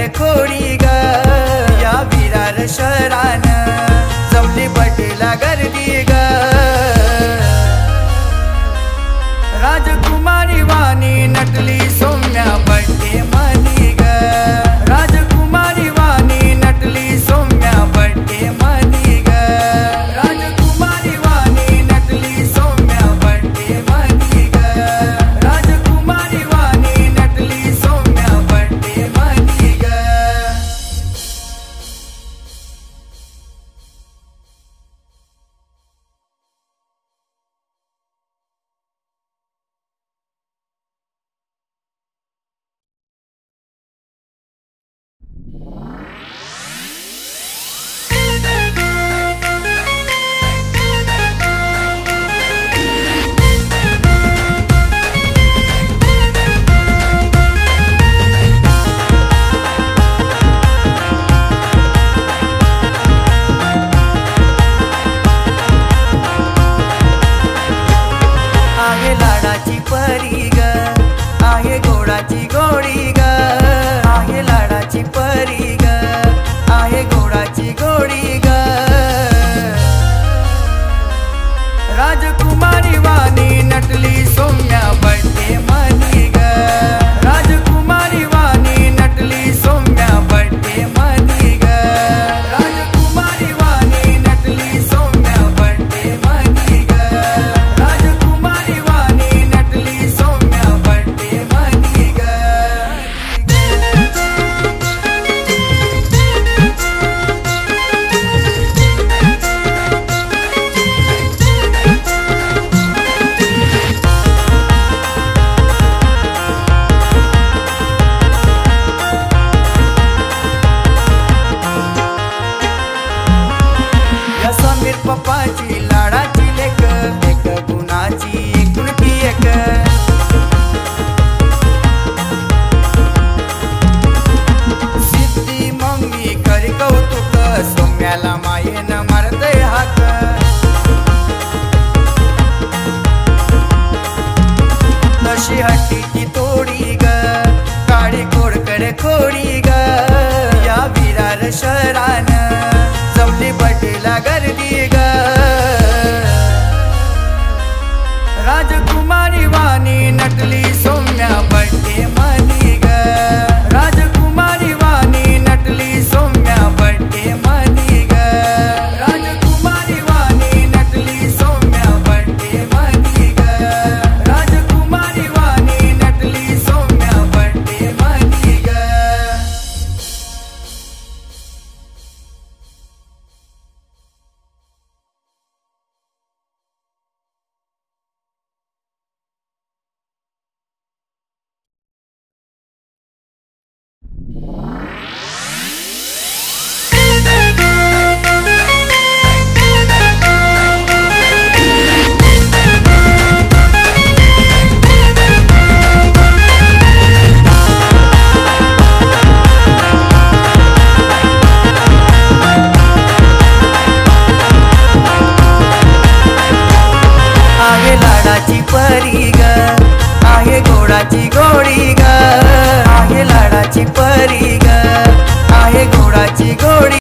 कडे खोडी ग या विरार शहरान जमली बड्डेला गर्दी ग राजकुमारी वाणी नटली सौम्या बड्डे मधी ग राजकुमारी वाणी नटली सौम्या बड्डे मधी ग राजकुमारी वाणी नटली सौम्या बड्डे मधी ग राजकुमारी वाणी नटली सौम्या बड्डे मधी ग लाडाची परी ग आहे गोडाची गोडी ग आहे लाडाची परी ग आहे गोडाची गोडी ग राजकुमारी वाणी नटली सौम्या बड्डे मधी ग राजकुमारी वाणी नटली सौम्या बड्डे मधी ग राजकुमारी वाणी नटली सौम्या बड्डे मधी ग राजकुमारी वाणी नटली सौम्या बड्डे मधी ग या समीर पप्पाची लाडाची लेक एक गुणाची एकुलती एक सिद्धी मम्मी करी कौतुक सौम्याला मायेन मारते हाक तशी हट्टीची तोडी ग काळी कोडकडे खोडी ग या विरार शहरान जमली बड्डेला गर्दी ग राजकुमारी वाणी नटली सौम्या बड्डे मधी ग राजकुमारी वाणी नटली सौम्या बड्डे मधी ग राजकुमारी वाणी नटली सौम्या बड्डे मधी ग राजकुमारी वाणी नटली सौम्या बड्डे मधी ग आहे लाडाची परी ग आहे गोडाची गोडी ग आहे लाडाची परी